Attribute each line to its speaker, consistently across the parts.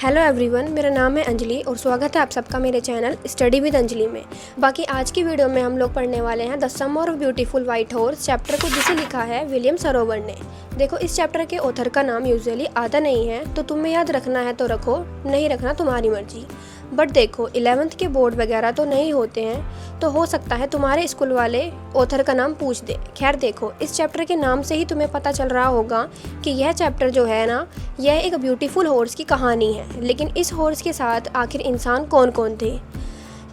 Speaker 1: Hello everyone, मेरा नाम है अंजलि और स्वागत है आप सबका मेरे चैनल स्टडी विद अंजलि में। बाकी आज की वीडियो में हम लोग पढ़ने वाले हैं the summer of beautiful white horse chapter को, जिसे लिखा है विलियम सरोवर ने। देखो, इस चैप्टर के ऑथर का नाम यूजुअली आता नहीं है, तो तुम्हें याद रखना है तो रखो, नहीं रखना तुम्हारी मर्जी। बट देखो, 11th के बोर्ड वगैरह तो नहीं होते हैं, तो हो सकता है तुम्हारे स्कूल वाले ऑथर का नाम पूछ दे। खैर देखो, इस चैप्टर के नाम से ही तुम्हें पता चल रहा होगा कि यह चैप्टर जो है ना, यह एक ब्यूटीफुल हॉर्स की कहानी है। लेकिन इस हॉर्स के साथ आखिर इंसान कौन कौन थे?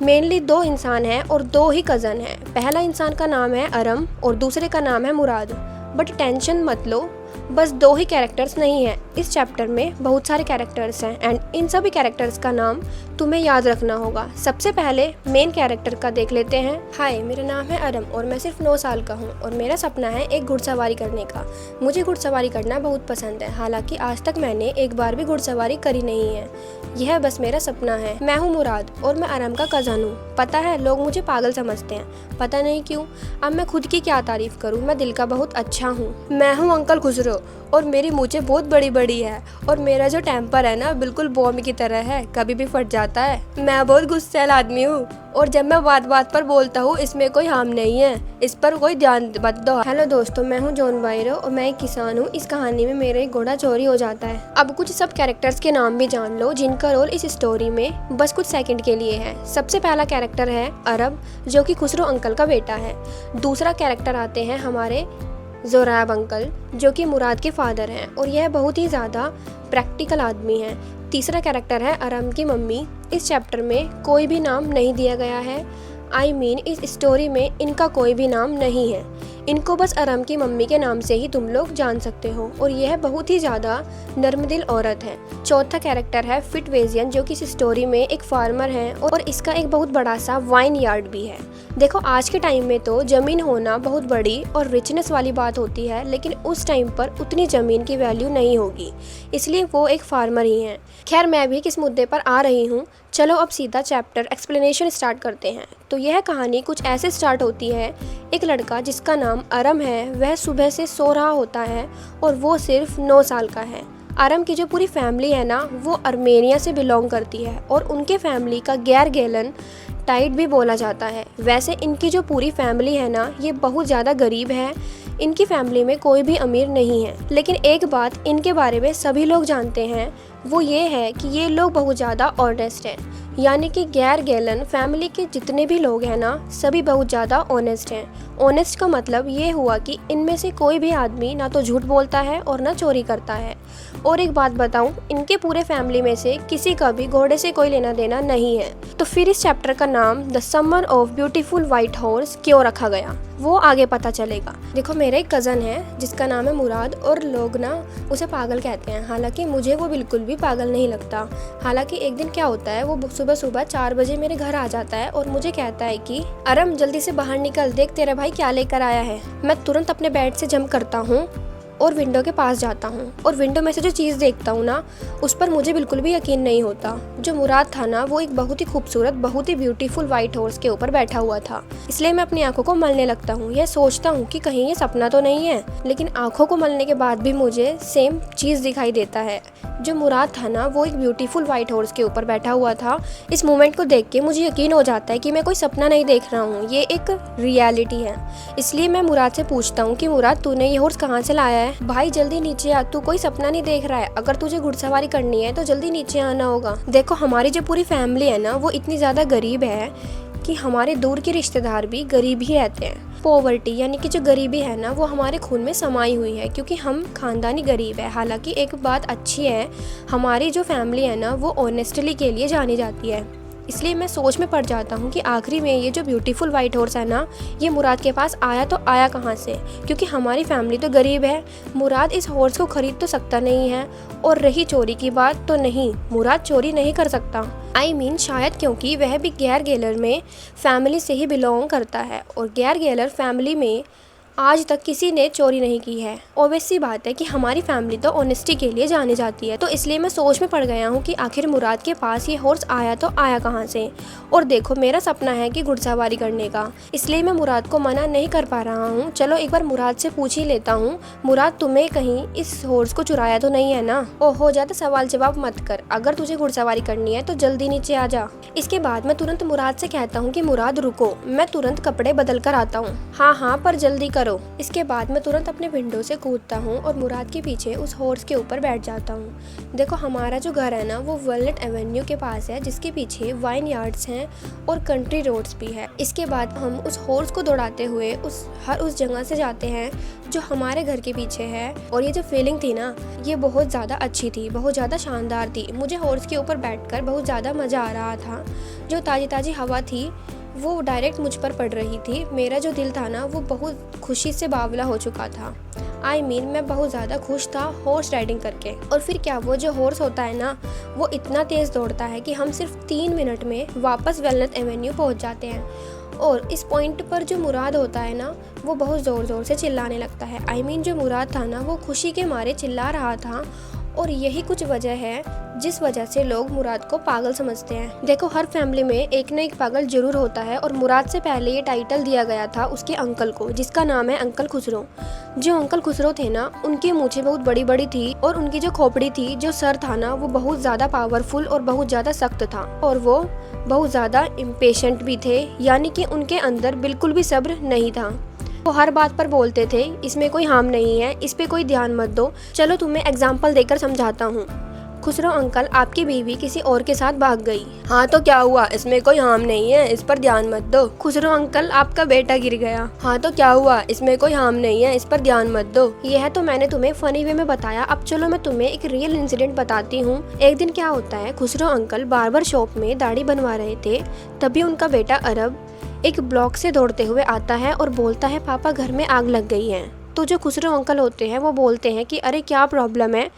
Speaker 1: मेनली 2 इंसान हैं और 2 ही कज़न हैं। पहला इंसान का नाम है अरम और दूसरे का नाम है मुराद। बट टेंशन मत लो, बस 2 ही कैरेक्टर्स नहीं हैं, इस चैप्टर में बहुत सारे कैरेक्टर्स हैं एंड इन सभी कैरेक्टर्स का नाम तुम्हें याद रखना होगा। सबसे पहले मेन कैरेक्टर का देख लेते हैं। हाय, मेरा नाम है अरम और मैं सिर्फ 9 साल का हूँ और मेरा सपना है एक घुड़सवारी करने का। मुझे घुड़सवारी करना बहुत पसंद है, हालांकि आज तक मैंने एक बार भी घुड़सवारी करी नहीं है। यह बस मेरा सपना है। मैं हूँ मुराद और मैं अरम का कज़न हूँ। पता है, लोग मुझे पागल समझते हैं, पता नहीं क्यों। अब मैं खुद की क्या तारीफ करूँ, मैं दिल का बहुत अच्छा हूँ। मैं हूँ अंकल खुसरो और मेरी मूंछें बहुत बड़ी बड़ी है और मेरा जो टेम्पर है ना, बिल्कुल बॉम्ब की तरह है, कभी भी फट जाता है। मैं बहुत गुस्सैल आदमी हूँ और जब मैं बात बात पर बोलता हूँ, इसमें कोई हार्म नहीं है, इस पर कोई ध्यान मत दो। हेलो दोस्तों, मैं हूँ जॉन बायरो और मैं एक किसान हूँ। इस कहानी में मेरा एक घोड़ा चोरी हो जाता है। अब कुछ सब कैरेक्टर्स के नाम भी जान लो जिनका रोल इस स्टोरी में बस कुछ सेकंड के लिए है। सबसे पहला कैरेक्टर है अरब, जो कि खुसरो अंकल का बेटा है। दूसरा कैरेक्टर आते हैं हमारे जोराब अंकल, जो कि मुराद के फादर हैं और यह बहुत ही ज़्यादा प्रैक्टिकल आदमी है। तीसरा कैरेक्टर है अरम की मम्मी। इस चैप्टर में कोई भी नाम नहीं दिया गया है, इस स्टोरी में इनका कोई भी नाम नहीं है। इनको बस अरम की मम्मी के नाम से ही तुम लोग जान सकते हो और यह बहुत ही ज़्यादा नर्मदिल औरत है। चौथा कैरेक्टर है फिटवेजियन, जो कि इस स्टोरी में एक फार्मर है और इसका एक बहुत बड़ा सा वाइन यार्ड भी है। देखो, आज के टाइम में तो ज़मीन होना बहुत बड़ी और रिचनेस वाली बात होती है, लेकिन उस टाइम पर उतनी ज़मीन की वैल्यू नहीं होगी, इसलिए वो एक फार्मर ही हैं। खैर, मैं भी किस मुद्दे पर आ रही हूँ, चलो अब सीधा चैप्टर एक्सप्लेनेशन स्टार्ट करते हैं। तो यह कहानी कुछ ऐसे स्टार्ट होती है। एक लड़का जिसका नाम अरम है, वह सुबह से सो रहा होता है और वो सिर्फ 9 साल का है। अरम की जो पूरी फैमिली है ना, वो अर्मेनिया से बिलोंग करती है और उनके फैमिली का गैर गैलन टाइट भी बोला जाता है। वैसे इनकी जो पूरी फैमिली है ना, ये बहुत ज़्यादा गरीब है। इनकी फैमिली में कोई भी अमीर नहीं है, लेकिन एक बात इनके बारे में सभी लोग जानते हैं, वो ये है कि ये लोग बहुत ज़्यादा ऑनेस्ट हैं। यानी कि गैर गैलन फैमिली के जितने भी लोग हैं ना, सभी बहुत ज़्यादा ऑनेस्ट हैं। ऑनेस्ट का मतलब ये हुआ कि इनमें से कोई भी आदमी ना तो झूठ बोलता है और ना चोरी करता है। और एक बात बताऊं, इनके पूरे फैमिली में से किसी का भी घोड़े से कोई लेना देना नहीं है। तो फिर इस चैप्टर का नाम the summer of beautiful white horse क्यों रखा गया, वो आगे पता चलेगा। देखो, मेरा एक कज़न है जिसका नाम है मुराद और लोग ना उसे पागल कहते हैं, हालांकि मुझे वो बिल्कुल भी पागल नहीं लगता। हालांकि एक दिन क्या होता है, वो सुबह सुबह 4 बजे मेरे घर आ जाता है और मुझे कहता है कि अरम जल्दी से बाहर निकल, देख तेरा भाई क्या लेकर आया है। मैं तुरंत अपने बेड से जंप करता हूँ और विंडो के पास जाता हूँ और विंडो में से जो चीज़ देखता हूँ ना, उस पर मुझे बिल्कुल भी यकीन नहीं होता। जो मुराद था ना, वो एक बहुत ही खूबसूरत, बहुत ही ब्यूटीफुल वाइट हॉर्स के ऊपर बैठा हुआ था। इसलिए मैं अपनी आंखों को मलने लगता हूँ। यह सोचता हूँ कि कहीं ये सपना तो नहीं है, लेकिन आंखों को मलने के बाद भी मुझे सेम चीज़ दिखाई देता है। जो मुराद था ना, वो एक ब्यूटीफुल वाइट हॉर्स के ऊपर बैठा हुआ था। इस मोमेंट को देख के मुझे यकीन हो जाता है कि मैं कोई सपना नहीं देख रहा हूँ, ये एक रियलिटी है। इसलिए मैं मुराद से पूछता हूँ कि मुराद, तूने ये हॉर्स कहाँ से लाया है? भाई जल्दी नीचे आ, तू कोई सपना नहीं देख रहा है। अगर तुझे घुड़सवारी करनी है तो जल्दी नीचे आना होगा। देखो, हमारी जो पूरी फैमिली है ना, वो इतनी ज़्यादा गरीब है कि हमारे दूर के रिश्तेदार भी गरीब ही रहते हैं। पॉवर्टी यानी कि जो गरीबी है ना, वो हमारे खून में समाई हुई है, क्योंकि हम खानदानी गरीब है। हालांकि एक बात अच्छी है, हमारी जो फैमिली है ना, वो ऑनेस्टली के लिए जानी जाती है। इसलिए मैं सोच में पड़ जाता हूँ कि आखिरी में ये जो ब्यूटीफुल वाइट हॉर्स है ना, ये मुराद के पास आया तो आया कहाँ से, क्योंकि हमारी फैमिली तो गरीब है। मुराद इस हॉर्स को खरीद तो सकता नहीं है। और रही चोरी की बात, तो नहीं, मुराद चोरी नहीं कर सकता। शायद क्योंकि वह भी गैर गैलर में फैमिली से ही बिलोंग करता है और गैर गैलर फैमिली में आज तक किसी ने चोरी नहीं की है। ऑब्वियस सी बात है कि हमारी फैमिली तो ऑनेस्टी के लिए जानी जाती है, तो इसलिए मैं सोच में पड़ गया हूँ कि आखिर मुराद के पास ये हॉर्स आया तो आया कहाँ से। और देखो, मेरा सपना है कि घुड़सवारी करने का, इसलिए मैं मुराद को मना नहीं कर पा रहा हूँ। चलो एक बार मुराद से पूछ ही लेता हूँ। मुराद, तुम्हें कहीं इस हॉर्स को चुराया तो नहीं है ना? ओ हो जाता, सवाल जवाब मत कर। अगर तुझे घुड़सवारी करनी है तो जल्दी नीचे आ जा। इसके बाद मैं तुरंत मुराद से कहता हूँ कि मुराद रुको, मैं तुरंत कपड़े बदल कर आता हूँ। हाँ पर जल्दी करो। इसके बाद मैं तुरंत अपने विंडो से कूदता हूँ और मुराद के पीछे उस हॉर्स के ऊपर बैठ जाता हूँ। देखो, हमारा जो घर है ना वो वॉलनट एवेन्यू के पास है, जिसके पीछे वाइन यार्ड्स हैं और कंट्री रोड्स भी है। इसके बाद हम उस हॉर्स को दौड़ाते हुए उस जगह से जाते हैं जो हमारे घर के पीछे है। और ये जो फीलिंग थी ना, ये बहुत ज़्यादा अच्छी थी, बहुत ज़्यादा शानदार थी। मुझे हॉर्स के ऊपर बैठकर बहुत ज़्यादा मज़ा आ रहा था। जो ताज़ी ताज़ी हवा थी वो डायरेक्ट मुझ पर पड़ रही थी। मेरा जो दिल था ना वो बहुत खुशी से बावला हो चुका था। मैं बहुत ज़्यादा खुश था हॉर्स राइडिंग करके। और फिर क्या, वो जो हॉर्स होता है ना वो इतना तेज़ दौड़ता है कि हम सिर्फ 3 मिनट में वापस वेलनेस एवेन्यू पहुंच जाते हैं। और इस पॉइंट पर जो मुराद होता है ना वो बहुत ज़ोर ज़ोर से चिल्लाने लगता है। जो मुराद था ना वो खुशी के मारे चिल्ला रहा था। और यही कुछ वजह है जिस वजह से लोग मुराद को पागल समझते हैं। देखो, हर फैमिली में एक न एक पागल जरूर होता है, और मुराद से पहले ये टाइटल दिया गया था उसके अंकल को, जिसका नाम है अंकल खुसरो। जो अंकल खुसरो थे ना, उनकी मूछें बहुत बड़ी बड़ी थी और उनकी जो खोपड़ी थी, जो सर था ना, वो बहुत ज़्यादा पावरफुल और बहुत ज़्यादा सख्त था। और वो बहुत ज़्यादा इम्पेशेंट भी थे, यानी कि उनके अंदर बिल्कुल भी सब्र नहीं था। वो हर बात पर बोलते थे इसमें कोई हार्म नहीं है, इस पे कोई ध्यान मत दो। चलो तुम्हें एग्जाम्पल देकर समझाता हूँ। खुसरो अंकल, आपकी बीवी किसी और के साथ भाग गई। हाँ तो क्या हुआ, इसमें कोई हार्म नहीं है, इस पर ध्यान मत दो। खुसरो अंकल, आपका बेटा गिर गया। हाँ तो क्या हुआ, इसमें कोई हार्म नहीं है, इस पर ध्यान मत दो। यह तो मैंने तुम्हें फनी वे में बताया। अब चलो मैं तुम्हें एक रियल इंसिडेंट बताती हूँ। एक दिन क्या होता है, खुसरो अंकल बार्बर शॉप में दाढ़ी बनवा रहे थे, तभी उनका बेटा अरब एक ब्लॉक से दौड़ते हुए आता है और बोलता है, पापा घर में आग लग गई है। तो जो खुसरो अंकल होते हैं वो बोलते हैं कि अरे क्या प्रॉब्लम है,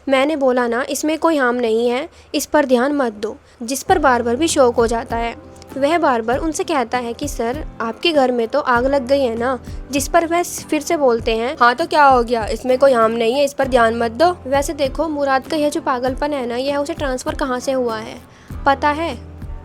Speaker 1: मैंने बोला ना इसमें कोई हार्म नहीं है, इस पर ध्यान मत दो। जिस पर बार्बर भी शौक हो जाता है। वह बार्बर उनसे कहता है कि सर, आपके घर में तो आग लग गई है ना। जिस पर वह फिर से बोलते हैं, हाँ तो क्या हो गया, इसमें कोई हार्म नहीं है, इस पर ध्यान मत दो। वैसे देखो, मुराद का यह जो पागलपन है ना, यह उसे ट्रांसफ़र कहाँ से हुआ है पता है?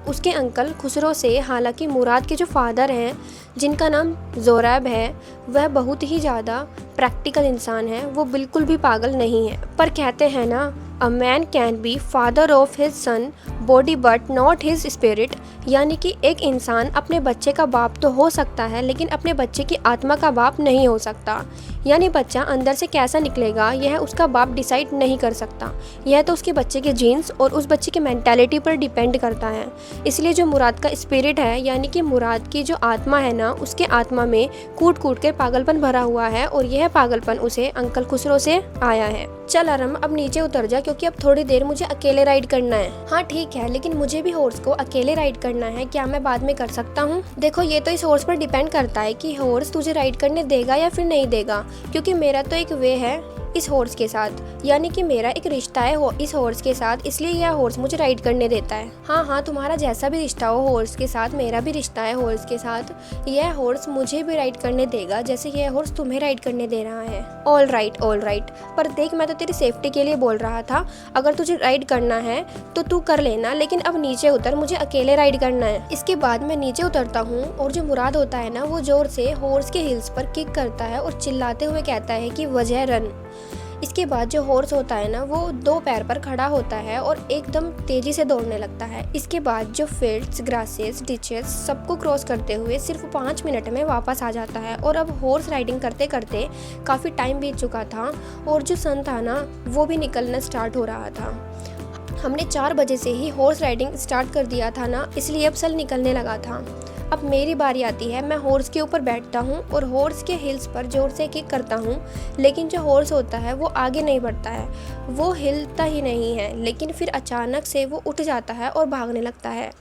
Speaker 1: उसके अंकल खुसरो से। हालांकि मुराद के जो फादर हैं, जिनका नाम जोरैब है, वह बहुत ही ज़्यादा प्रैक्टिकल इंसान है, वो बिल्कुल भी पागल नहीं है। पर कहते हैं ना, a man can be father of his son body but not his spirit. यानी कि एक इंसान अपने बच्चे का बाप तो हो सकता है, लेकिन अपने बच्चे की आत्मा का बाप नहीं हो सकता। यानी बच्चा अंदर से कैसा निकलेगा यह उसका बाप डिसाइड नहीं कर सकता। यह तो उसके बच्चे के जीन्स और उस बच्चे की मेंटालिटी पर डिपेंड करता है। इसलिए जो मुराद का स्पिरिट है, यानी कि मुराद की जो आत्मा है ना, उसके आत्मा में कूट कूट के पागलपन भरा हुआ है, और यह पागलपन उसे अंकल खुसरो से आया है। चल अरम, अब नीचे उतर जा, क्योंकि अब थोड़ी देर मुझे अकेले राइड करना है। हाँ ठीक है, लेकिन मुझे भी हॉर्स को अकेले राइड करना है, क्या मैं बाद में कर सकता हूँ? देखो, ये तो इस हॉर्स पर डिपेंड करता है कि हॉर्स तुझे राइड करने देगा या फिर नहीं देगा, क्योंकि मेरा तो एक वे है इस हॉर्स के साथ, यानी कि मेरा एक रिश्ता है इस हॉर्स के साथ, इसलिए यह हॉर्स मुझे राइड करने देता है। हाँ, तुम्हारा जैसा भी रिश्ता हो हॉर्स के साथ, मेरा भी रिश्ता है हॉर्स के साथ। यह हॉर्स मुझे भी राइड करने देगा जैसे यह हॉर्स तुम्हें राइड करने दे रहा है। All right. पर देख, मैं तो तेरी सेफ्टी के लिए बोल रहा था। अगर तुझे राइड करना है तो तू कर लेना, लेकिन अब नीचे उतर, मुझे अकेले राइड करना है। इसके बाद मैं नीचे उतरता हूँ और जो मुराद होता है ना, वो जोर से हॉर्स के हिल्स पर किक करता है और चिल्लाते हुए कहता है कि वजह रन। इसके बाद जो हॉर्स होता है ना, वो 2 पैर पर खड़ा होता है और एकदम तेजी से दौड़ने लगता है। इसके बाद जो फील्ड्स, ग्रासेस, डिचेस सबको क्रॉस करते हुए सिर्फ 5 मिनट में वापस आ जाता है। और अब हॉर्स राइडिंग करते करते काफ़ी टाइम बीत चुका था और जो सन था ना, वो भी निकलना स्टार्ट हो रहा था। हमने 4 बजे से ही हॉर्स राइडिंग स्टार्ट कर दिया था ना, इसलिए अब सन निकलने लगा था। अब मेरी बारी आती है, मैं हॉर्स के ऊपर बैठता हूँ और हॉर्स के हिल्स पर जोर से किक करता हूँ, लेकिन जो हॉर्स होता है वो आगे नहीं बढ़ता है, वो हिलता ही नहीं है। लेकिन फिर अचानक से वो उठ जाता है और भागने लगता है।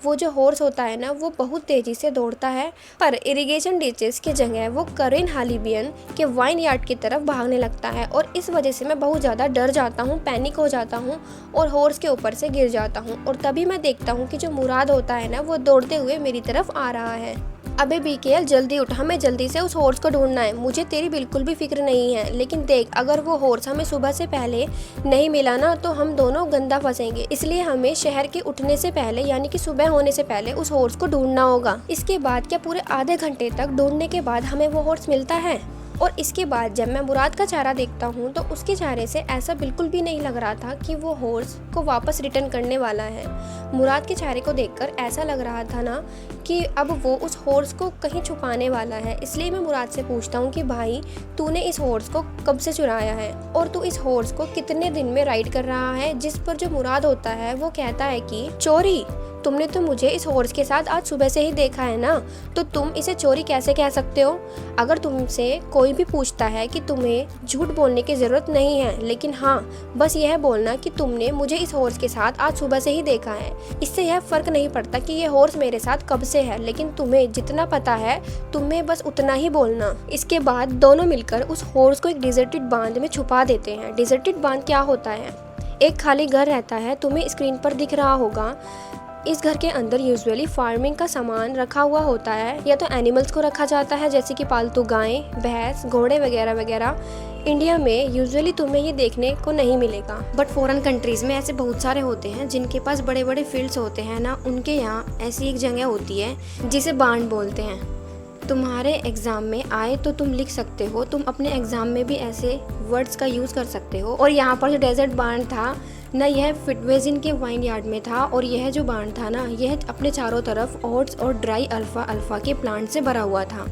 Speaker 1: वो जो हॉर्स होता है ना, वो बहुत तेज़ी से दौड़ता है, पर इरिगेशन डिचेस की जगह वो करेन हालिबियन के वाइन यार्ड की तरफ भागने लगता है। और इस वजह से मैं बहुत ज़्यादा डर जाता हूँ, पैनिक हो जाता हूँ और हॉर्स के ऊपर से गिर जाता हूँ। और तभी मैं देखता हूँ कि जो मुराद होता है ना, वो दौड़ते हुए मेरी तरफ आ रहा है। अबे बीकेएल जल्दी उठ, हमें जल्दी से उस हॉर्स को ढूंढना है। मुझे तेरी बिल्कुल भी फिक्र नहीं है, लेकिन देख अगर वो हॉर्स हमें सुबह से पहले नहीं मिला ना तो हम दोनों गंदा फंसेंगे। इसलिए हमें शहर के उठने से पहले यानी कि सुबह होने से पहले उस हॉर्स को ढूंढना होगा। इसके बाद क्या पूरे आधे घंटे तक ढूंढने के बाद हमें वो हॉर्स मिलता है। और इसके बाद जब मैं मुराद का चेहरा देखता हूँ तो उसके चेहरे से ऐसा बिल्कुल भी नहीं लग रहा था कि वो हॉर्स को वापस रिटर्न करने वाला है। मुराद के चेहरे को देखकर ऐसा लग रहा था ना कि अब वो उस हॉर्स को कहीं छुपाने वाला है। इसलिए मैं मुराद से पूछता हूँ कि भाई तूने इस हॉर्स को कब से चुराया है और तू इस हॉर्स को कितने दिन में राइड कर रहा है। जिस पर जो मुराद होता है वो कहता है कि चोरी, तुमने तो मुझे इस हॉर्स के साथ आज सुबह से ही देखा है ना, तो तुम इसे चोरी कैसे कह सकते हो। अगर तुमसे कोई भी पूछता है कि तुम्हें झूठ बोलने की ज़रूरत नहीं है, लेकिन हाँ बस यह बोलना कि तुमने मुझे इस हॉर्स के साथ आज सुबह से ही देखा है। इससे यह फ़र्क नहीं पड़ता कि यह हॉर्स मेरे साथ कब से है, लेकिन तुम्हें जितना पता है तुम्हें बस उतना ही बोलना। इसके बाद दोनों मिलकर उस हॉर्स को एक डिजर्टेड बांध में छुपा देते हैं। डिजर्टेड बांध क्या होता है? एक खाली घर रहता है, तुम्हें स्क्रीन पर दिख रहा होगा। इस घर के अंदर यूजुअली फार्मिंग का सामान रखा हुआ होता है, या तो एनिमल्स को रखा जाता है जैसे कि पालतू गायें, भैंस, घोड़े वगैरह वगैरह। इंडिया में यूजुअली तुम्हें ये देखने को नहीं मिलेगा, बट फॉरेन कंट्रीज़ में ऐसे बहुत सारे होते हैं जिनके पास बड़े बड़े फील्ड्स होते हैं ना। उनके यहाँ ऐसी एक जगह होती है जिसे बांड बोलते हैं। तुम्हारे एग्ज़ाम में आए तो तुम लिख सकते हो, तुम अपने एग्ज़ाम में भी ऐसे वर्ड्स का यूज़ कर सकते हो। और यहाँ पर जो डेजर्ट बांड था ना, यह फिटवेजिन के वाइन यार्ड में था। और यह जो बांड था ना, यह अपने चारों तरफ ओट्स और ड्राई अल्फ़ा अल्फ़ा के प्लांट से भरा हुआ था।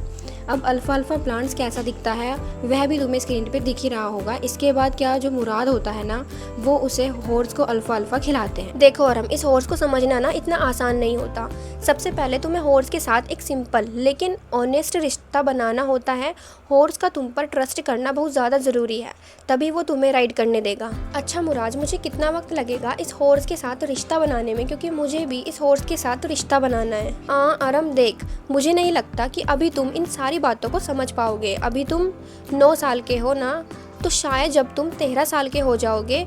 Speaker 1: अब अल्फ़ा अल्फ़ा प्लांट्स कैसा दिखता है वह भी तुम्हें स्क्रीन पे दिख ही रहा होगा। इसके बाद क्या जो मुराद होता है ना, वो उसे हॉर्स को अल्फ़ा अल्फ़ा खिलाते हैं। देखो अरम, इस हॉर्स को समझना ना इतना आसान नहीं होता। सबसे पहले तुम्हें हॉर्स के साथ एक सिंपल लेकिन ऑनेस्ट रिश्ता बनाना होता है। हॉर्स का तुम पर ट्रस्ट करना बहुत ज़्यादा ज़रूरी है, तभी वो तुम्हें राइड करने देगा। अच्छा मुराद, मुझे कितना वक्त लगेगा इस हॉर्स के साथ रिश्ता बनाने में, क्योंकि मुझे भी इस हॉर्स के साथ रिश्ता बनाना है। हाँ अरम देख, मुझे नहीं लगता कि अभी तुम इन सारी बातों को समझ पाओगे। अभी तुम 9 साल के हो ना, तो शायद जब तुम 13 साल के हो जाओगे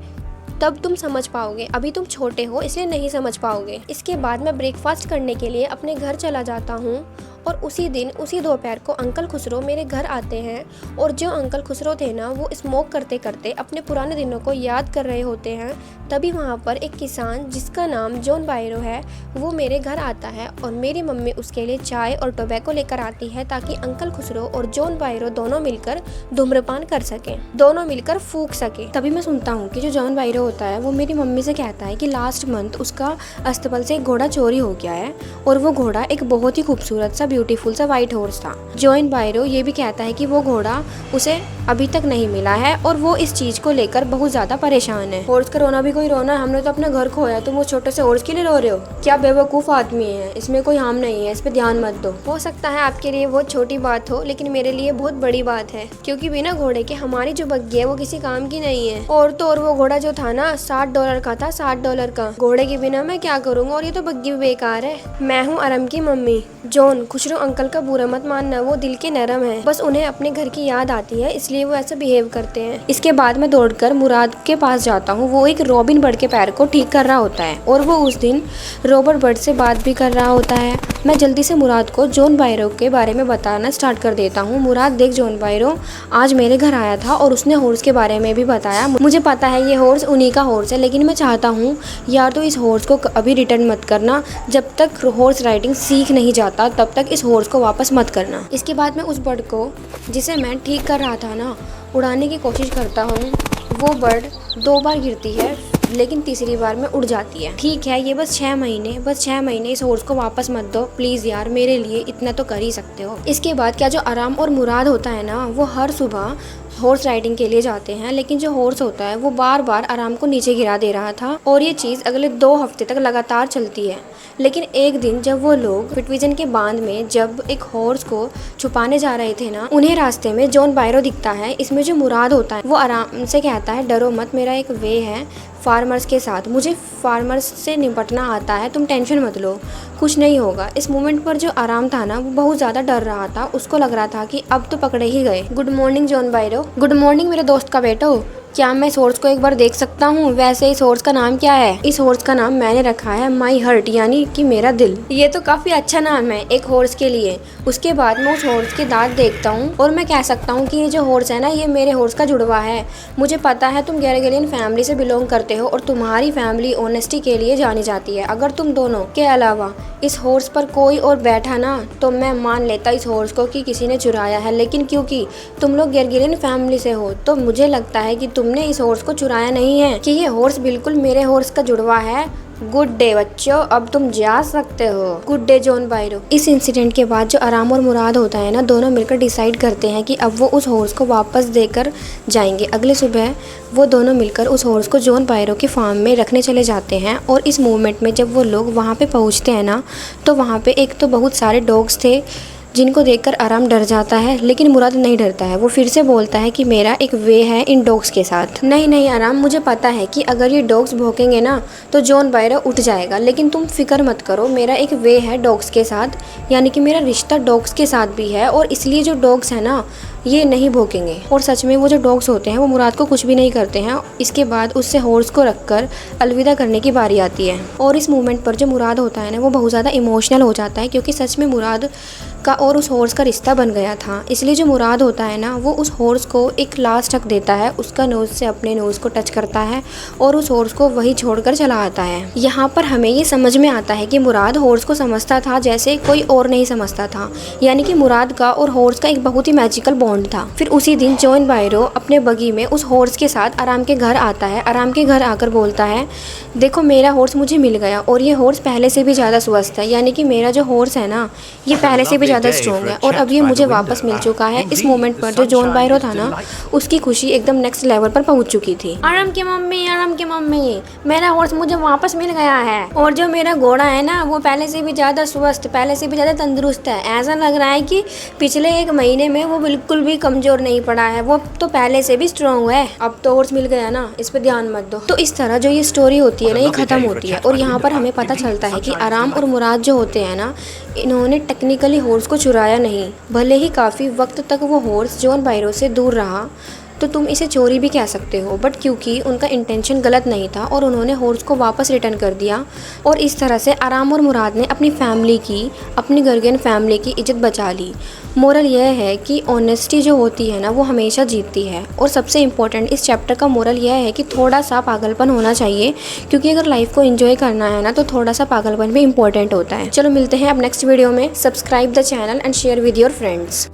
Speaker 1: तब तुम समझ पाओगे। अभी तुम छोटे हो इसलिए नहीं समझ पाओगे। इसके बाद मैं ब्रेकफास्ट करने के लिए अपने घर चला जाता हूँ और उसी दिन उसी दोपहर को अंकल खुसरो मेरे घर आते हैं। और जो अंकल खुसरो थे ना, वो स्मोक करते करते अपने पुराने दिनों को याद कर रहे होते हैं। तभी वहाँ पर एक किसान जिसका नाम जॉन बायरो है, वो मेरे घर आता है और मेरी मम्मी उसके लिए चाय और टोबैको लेकर आती है ताकि अंकल खुसरो और जॉन बायरो दोनों मिलकर धूम्रपान कर सकें, दोनों मिलकर फूंक सके। तभी मैं सुनता हूँ कि जो जॉन बायरो होता है वो मेरी मम्मी से कहता है कि लास्ट मंथ उसका अस्तबल से एक घोड़ा चोरी हो गया है और वो घोड़ा एक बहुत ही खूबसूरत सा ब्यूटीफुल सा वाइट हॉर्स था। जॉन बायरो ये भी कहता है कि वो घोड़ा उसे अभी तक नहीं मिला है और वो इस चीज को लेकर बहुत ज्यादा परेशान है। हॉर्स का रोना भी कोई रोना है, हमने तो अपना घर खोया, तुम वो छोटे से हॉर्स के लिए रो रहे हो? क्या बेवकूफ आदमी है, इसमें कोई हार्म नहीं है, इस पे ध्यान मत दो। हो सकता है आपके लिए बहुत छोटी बात हो, लेकिन मेरे लिए बहुत बड़ी बात है, क्योंकि बिना घोड़े के हमारी जो बग्गी है वो किसी काम की नहीं है। और तो और वो घोड़ा जो था ना $60 का था, $60 का। घोड़े के बिना मैं क्या करूँगा, और ये तो बग्गी भी बेकार है। मैं हूँ अरम की मम्मी। जॉन, खुशरो अंकल का बुरा मत मानना, वो दिल के नरम है, बस उन्हें अपने घर की याद आती है इसलिए वो ऐसा बिहेव करते हैं। इसके बाद मैं दौड़कर मुराद के पास जाता हूँ। वो एक रॉबिन बर्ड के पैर को ठीक कर रहा होता है और वो उस दिन रॉबर्ट बर्ड से बात भी कर रहा होता है। मैं जल्दी से मुराद को जॉन बायरो के बारे में बताना स्टार्ट कर देता हूँ। मुराद देख, जॉन बायरो आज मेरे घर आया था और उसने हॉर्स के बारे में भी बताया। मुझे पता है ये हॉर्स उन्हीं का हॉर्स है, लेकिन मैं चाहता हूँ यार तो इस हॉर्स को अभी रिटर्न मत करना। जब तक हॉर्स राइडिंग सीख नहीं जाता तब तक इस हॉर्स को वापस मत करना। इसके बाद मैं उस बर्ड को जिसे मैं ठीक कर रहा था ना, उड़ाने की कोशिश करता हूँ। वो बर्ड 2 बार गिरती है लेकिन तीसरी बार में उड़ जाती है। ठीक है, ये बस 6 महीने इस हॉर्स को वापस मत दो प्लीज़ यार, मेरे लिए इतना तो कर ही सकते हो। इसके बाद क्या जो आराम और मुराद होता है ना, वो हर सुबह हॉर्स राइडिंग के लिए जाते हैं, लेकिन जो हॉर्स होता है वो बार बार आराम को नीचे गिरा दे रहा था और ये चीज़ अगले 2 हफ्ते तक लगातार चलती है। लेकिन एक दिन जब वो लोग फिटविजन के बांध में जब एक हॉर्स को छुपाने जा रहे थे ना, उन्हें रास्ते में जॉन बायरो दिखता है। इसमें जो मुराद होता है वो आराम से कहता है, डरो मत, मेरा एक वे है फार्मर्स के साथ, मुझे फार्मर्स से निपटना आता है, तुम टेंशन मत लो, कुछ नहीं होगा। इस मोमेंट पर जो आराम था ना, वो बहुत ज़्यादा डर रहा था। उसको लग रहा था कि अब तो पकड़े ही गए। Good morning John बायरो। Good morning मेरे दोस्त का बेटो। क्या मैं इस हॉर्स को एक बार देख सकता हूँ? वैसे इस हॉर्स का नाम क्या है? इस हॉर्स का नाम मैंने रखा है माई हर्ट, यानी कि मेरा दिल। ये तो काफी अच्छा नाम है एक हॉर्स के लिए। उसके बाद मैं उस हॉर्स के दांत देखता हूँ और मैं कह सकता हूँ कि ये जो हॉर्स है ना, ये मेरे हॉर्स का जुड़वा है। मुझे पता है तुम गैरगेलियन फैमिली से बिलोंग करते हो और तुम्हारी फैमिली ऑनेस्टी के लिए जानी जाती है। अगर तुम दोनों के अलावा इस हॉर्स पर कोई और बैठा ना, तो मैं मान लेता इस हॉर्स को कि किसी ने चुराया है। लेकिन क्योंकि तुम लोग गैरगेलियन फैमिली से हो, तो मुझे लगता है कि तुमने इस हॉर्स को चुराया नहीं है, कि ये हॉर्स बिल्कुल मेरे हॉर्स का जुड़वा है। गुड डे बच्चों, अब तुम जा सकते हो। Good day John बायरो। इस इंसिडेंट के बाद जो आराम और मुराद होता है ना, दोनों मिलकर डिसाइड करते हैं कि अब वो उस हॉर्स को वापस देकर जाएंगे। अगले सुबह वो दोनों मिलकर उस हॉर्स को जॉन बायरो के फार्म में रखने चले जाते हैं। और इस मूवमेंट में जब वो लोग वहाँ पे पहुँचते हैं ना, तो वहाँ पे एक तो बहुत सारे डॉग्स थे जिनको देखकर आराम डर जाता है, लेकिन मुराद नहीं डरता है। वो फिर से बोलता है कि मेरा एक वे है इन डॉग्स के साथ। नहीं नहीं आराम, मुझे पता है कि अगर ये डॉग्स भौंकेंगे ना तो जॉन बायरो उठ जाएगा, लेकिन तुम फिक्र मत करो, मेरा एक वे है डॉग्स के साथ, यानी कि मेरा रिश्ता डॉग्स के साथ भी है, और इसलिए जो डॉग्स हैं ना ये नहीं भौंकेंगे। और सच में वो जो डॉग्स होते हैं वो मुराद को कुछ भी नहीं करते हैं। इसके बाद उससे हॉर्स को रखकर अलविदा करने की बारी आती है। और इस मोमेंट पर जो मुराद होता है ना, वो बहुत ज़्यादा इमोशनल हो जाता है, क्योंकि सच में मुराद का और उस हॉर्स का रिश्ता बन गया था। इसलिए जो मुराद होता है ना, वो उस हॉर्स को एक लास्ट टक देता है, उसका नोज़ से अपने नोज़ को टच करता है और उस हॉर्स को वही छोड़कर चला आता है। यहाँ पर हमें ये समझ में आता है कि मुराद हॉर्स को समझता था जैसे कोई और नहीं समझता था, यानी कि मुराद का और हॉर्स का एक बहुत ही मैजिकल बॉन्ड था। फिर उसी दिन जॉन बायरो अपने बगी में उस हॉर्स के साथ आराम के घर आता है। आराम के घर आकर बोलता है, देखो मेरा हॉर्स मुझे मिल गया, और ये हॉर्स पहले से भी ज़्यादा स्वस्थ है, यानी कि मेरा जो हॉर्स है ना ये पहले से भी ज़्यादा स्ट्रॉन्ग है, और अब ये मुझे वापस मिल चुका है। इस मोमेंट पर जो जॉन बायरो था ना, उसकी खुशी एकदम नेक्स्ट लेवल पर पहुंच चुकी थी। आराम की मम्मी, मेरा हॉर्स मुझे वापस मिल गया है, और जो मेरा घोड़ा है ना वो पहले से भी ज़्यादा स्वस्थ, पहले से भी ज़्यादा तंदुरुस्त है। ऐसा लग रहा है कि पिछले 1 महीने में वो बिल्कुल भी कमज़ोर नहीं पड़ा है, वो तो पहले से भी स्ट्रॉन्ग है। अब तो हॉर्स मिल गया ना, इस पर ध्यान मत दो। तो इस तरह जो ये स्टोरी होती है ना, ये ख़त्म होती है। और यहाँ पर हमें पता चलता है कि आराम और मुराद जो होते हैं ना, इन्होंने टेक्निकली हॉर्स को चुराया नहीं। भले ही काफ़ी वक्त तक वो हॉर्स जॉन बायरो से दूर रहा, तो तुम इसे चोरी भी कह सकते हो, बट क्योंकि उनका इंटेंशन गलत नहीं था और उन्होंने हॉर्स को वापस रिटर्न कर दिया, और इस तरह से आराम और मुराद ने अपनी फैमिली की, अपनी गर्गियन फैमिली की इज्जत बचा ली। मोरल यह है कि ऑनेस्टी जो होती है ना वो हमेशा जीतती है। और सबसे इम्पोर्टेंट इस चैप्टर का मोरल यह है कि थोड़ा सा पागलपन होना चाहिए, क्योंकि अगर लाइफ को एंजॉय करना है ना तो थोड़ा सा पागलपन भी इम्पोर्टेंट होता है। चलो मिलते हैं अब नेक्स्ट वीडियो में। Subscribe the channel and share with your friends.